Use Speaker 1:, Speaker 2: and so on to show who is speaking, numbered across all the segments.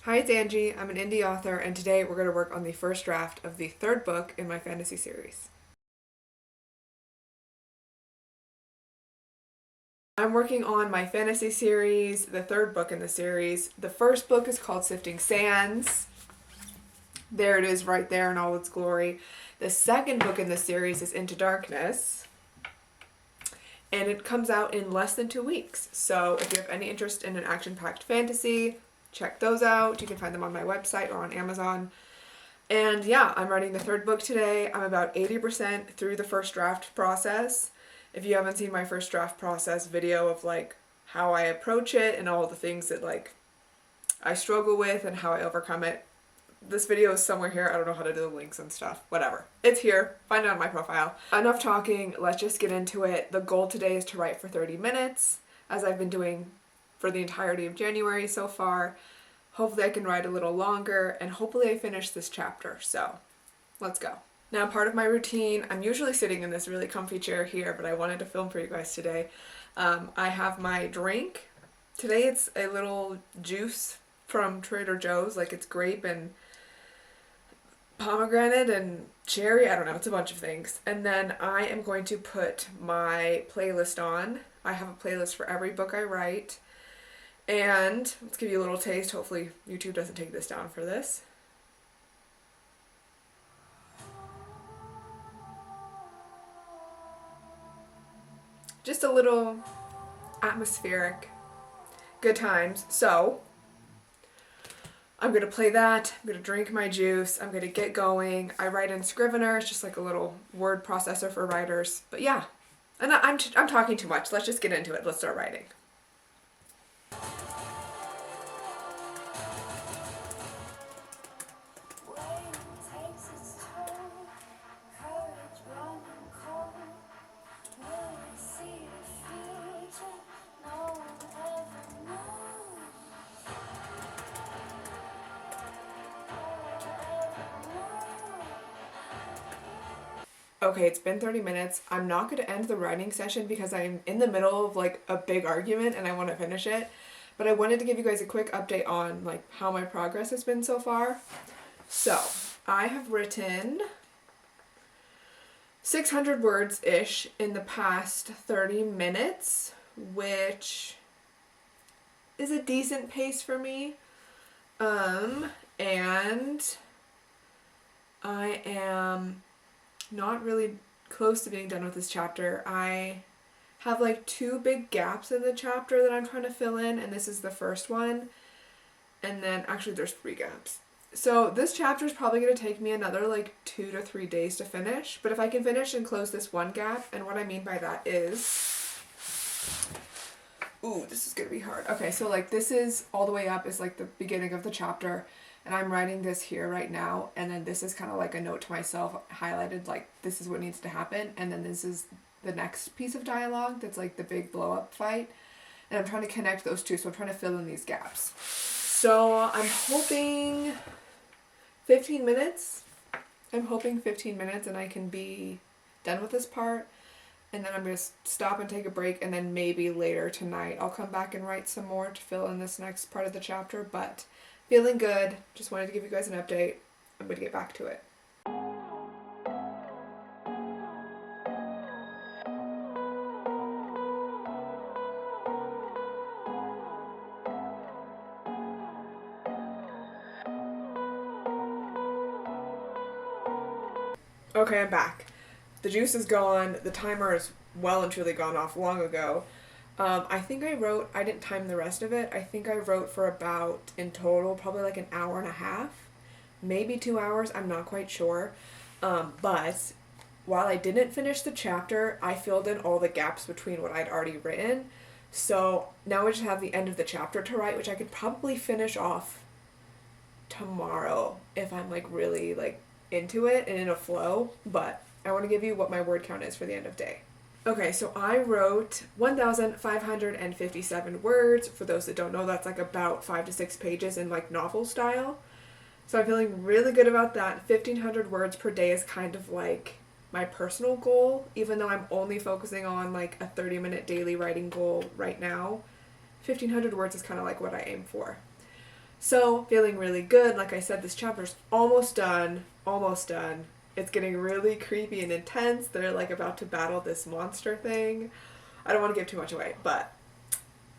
Speaker 1: Hi, it's Angie. I'm an indie author, and today we're going to work on the first draft of the third book in my fantasy series. I'm working on my fantasy series, the third book in the series. The first book is called Sifting Sands. There it is right there in all its glory. The second book in the series is Into Darkness, and it comes out in less than 2 weeks. So if you have any interest in an action-packed fantasy, check those out. You can find them on my website or on Amazon. And yeah, I'm writing the third book today. I'm about 80% through the first draft process. If you haven't seen my first draft process video of like how I approach it and all the things that like I struggle with and how I overcome it, this video is somewhere here. I don't know how to do the links and stuff. Whatever. It's here. Find it on my profile. Enough talking. Let's just get into it. The goal today is to write for 30 minutes, as I've been doing for the entirety of January so far. Hopefully I can write a little longer, and hopefully I finish this chapter. So let's go. Now, part of my routine, I'm usually sitting in this really comfy chair here, but I wanted to film for you guys today. I have my drink. Today it's a little juice from Trader Joe's, like it's grape and pomegranate and cherry. I don't know, it's a bunch of things. And then I am going to put my playlist on. I have a playlist for every book I write. And let's give you a little taste. Hopefully YouTube doesn't take this down for this. Just a little atmospheric, good times. So I'm going to play that. I'm going to drink my juice. I'm going to get going. I write in Scrivener. It's just like a little word processor for writers. But yeah, and I'm talking too much. Let's just get into it. Let's start writing. Okay, it's been 30 minutes. I'm not going to end the writing session because I'm in the middle of like a big argument and I want to finish it. But I wanted to give you guys a quick update on like how my progress has been so far. So, I have written 600 words-ish in the past 30 minutes, which is a decent pace for me. And I am not really close to being done with this chapter. I have like 2 big gaps in the chapter that I'm trying to fill in, and this is the first one. And then actually there's 3 gaps. So this chapter is probably going to take me another like 2 to 3 days to finish, but if I can finish and close this one gap, and what I mean by that is, ooh, this is going to be hard. Okay, so like this is all the way up is like the beginning of the chapter, and I'm writing this here right now, and then this is kind of like a note to myself highlighted, like this is what needs to happen, and then this is the next piece of dialogue that's like the big blow up fight, and I'm trying to connect those two, so I'm trying to fill in these gaps. So I'm hoping 15 minutes. I'm hoping 15 minutes and I can be done with this part, and then I'm going to stop and take a break, and then maybe later tonight I'll come back and write some more to fill in this next part of the chapter, but feeling good. Just wanted to give you guys an update. I'm going to get back to it. Okay, I'm back. The juice is gone. The timer is well and truly gone off long ago. I think I didn't time the rest of it. I think I wrote for about, in total, probably like an hour and a half. Maybe 2 hours, I'm not quite sure. But while I didn't finish the chapter, I filled in all the gaps between what I'd already written. So now I just have the end of the chapter to write, which I could probably finish off tomorrow if I'm like really like into it and in a flow. But I want to give you what my word count is for the end of day. Okay, so I wrote 1,557 words. For those that don't know, that's like about 5 to 6 pages in like novel style. So I'm feeling really good about that. 1,500 words per day is kind of like my personal goal, even though I'm only focusing on like a 30-minute daily writing goal right now. 1,500 words is kind of like what I aim for. So, feeling really good. Like I said, this chapter's almost done. Almost done. It's getting really creepy and intense. They're like about to battle this monster thing. I don't want to give too much away, but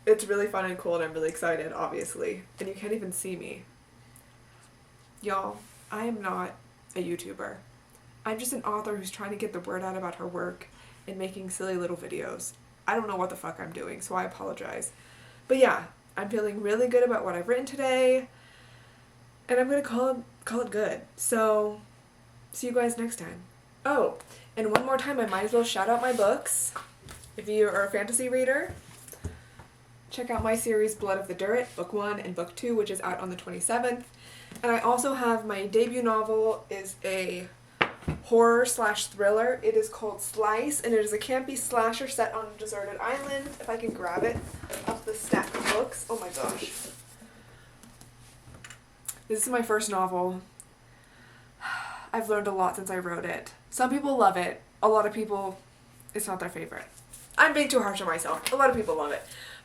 Speaker 1: it's really fun and cool and I'm really excited, obviously. And you can't even see me. Y'all, I am not a YouTuber. I'm just an author who's trying to get the word out about her work and making silly little videos. I don't know what the fuck I'm doing, so I apologize. But yeah, I'm feeling really good about what I've written today, and I'm gonna call it good. So, see you guys next time. Oh, and one more time, I might as well shout out my books. If you are a fantasy reader, check out my series Blood of the Durret, Book 1 and Book 2, which is out on the 27th. And I also have my debut novel is a horror/thriller. It is called Slice, and it is a campy slasher set on a deserted island. If I can grab it off the stack of books. Oh my gosh. This is my first novel. I've learned a lot since I wrote it. Some people love it. A lot of people, it's not their favorite. I'm being too harsh on myself. A lot of people love it.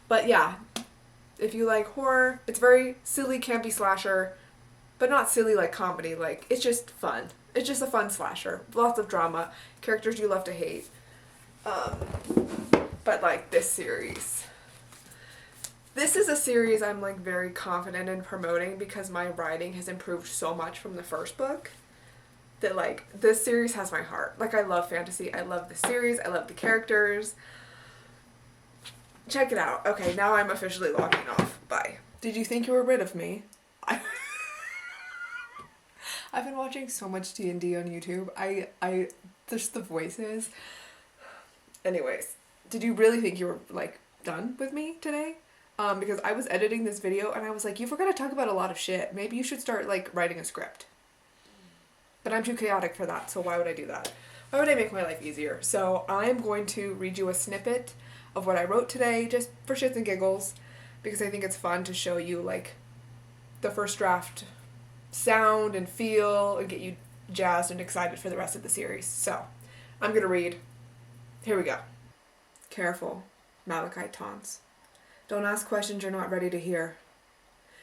Speaker 1: But yeah, if you like horror, it's very silly, campy slasher, but not silly like comedy. Like, it's just fun. It's just a fun slasher. Lots of drama. Characters you love to hate. But like this series. This is a series I'm like very confident in promoting because my writing has improved so much from the first book that like this series has my heart. Like I love fantasy. I love the series. I love the characters. Check it out. Okay, now I'm officially logging off. Bye. Did you think you were rid of me? I've been watching so much D&D on YouTube. I just the voices. Anyways, did you really think you were like done with me today? Because I was editing this video and I was like, you forgot to talk about a lot of shit. Maybe you should start like writing a script. But I'm too chaotic for that, so why would I do that? Why would I make my life easier? So I'm going to read you a snippet of what I wrote today, just for shits and giggles, because I think it's fun to show you like the first draft sound and feel and get you jazzed and excited for the rest of the series. So I'm gonna read. Here we go. Careful, Malachi taunts. Don't ask questions you're not ready to hear.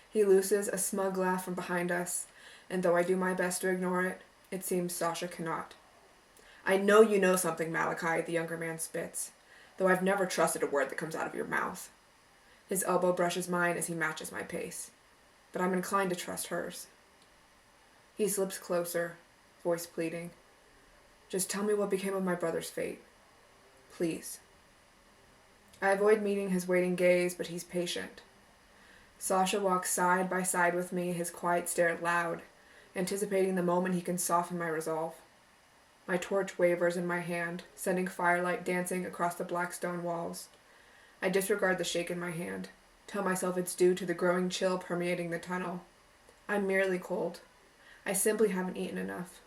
Speaker 1: He looses a smug laugh from behind us, and though I do my best to ignore it, it seems Sasha cannot. I know you know something, Malachi, the younger man spits, though I've never trusted a word that comes out of your mouth. His elbow brushes mine as he matches my pace, but I'm inclined to trust hers. He slips closer, voice pleading. Just tell me what became of my brother's fate. Please. I avoid meeting his waiting gaze, but he's patient. Sasha walks side by side with me, his quiet stare loud, anticipating the moment he can soften my resolve. My torch wavers in my hand, sending firelight dancing across the black stone walls. I disregard the shake in my hand, tell myself it's due to the growing chill permeating the tunnel. I'm merely cold. I simply haven't eaten enough.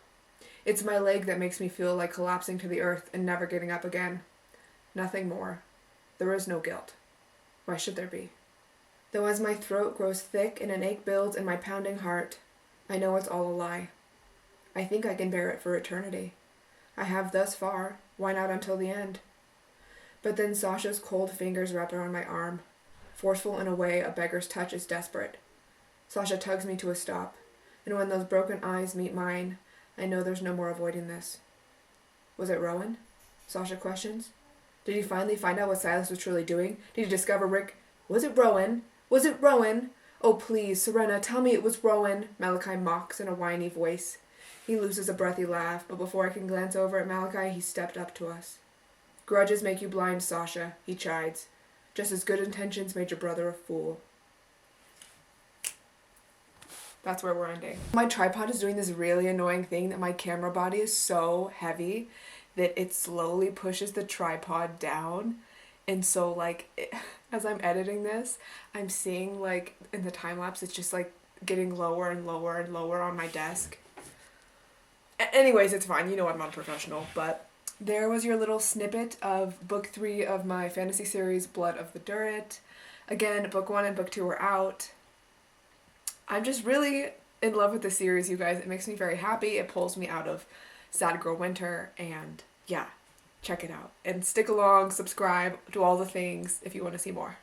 Speaker 1: It's my leg that makes me feel like collapsing to the earth and never getting up again. Nothing more. There is no guilt. Why should there be? Though as my throat grows thick and an ache builds in my pounding heart, I know it's all a lie. I think I can bear it for eternity. I have thus far, why not until the end? But then Sasha's cold fingers wrap around my arm, forceful in a way a beggar's touch is desperate. Sasha tugs me to a stop, and when those broken eyes meet mine, I know there's no more avoiding this. Was it Rowan? Sasha questions. Did he finally find out what Silas was truly doing? Did he discover Rick? Was it Rowan? Was it Rowan? Oh please, Serena, tell me it was Rowan, Malachi mocks in a whiny voice. He loses a breathy laugh, but before I can glance over at Malachi, he stepped up to us. Grudges make you blind, Sasha, he chides. Just as good intentions made your brother a fool. That's where we're ending. My tripod is doing this really annoying thing that my camera body is so heavy that it slowly pushes the tripod down. And so as I'm editing this, I'm seeing like in the time lapse, it's just like getting lower and lower and lower on my desk. Anyways, it's fine. You know I'm not a professional, but there was your little snippet of book 3 of my fantasy series, Blood of the Durret. Again, book 1 and book 2 are out. I'm just really in love with the series, you guys. It makes me very happy. It pulls me out of sad girl winter, and yeah, check it out. And stick along, subscribe, do all the things if you want to see more.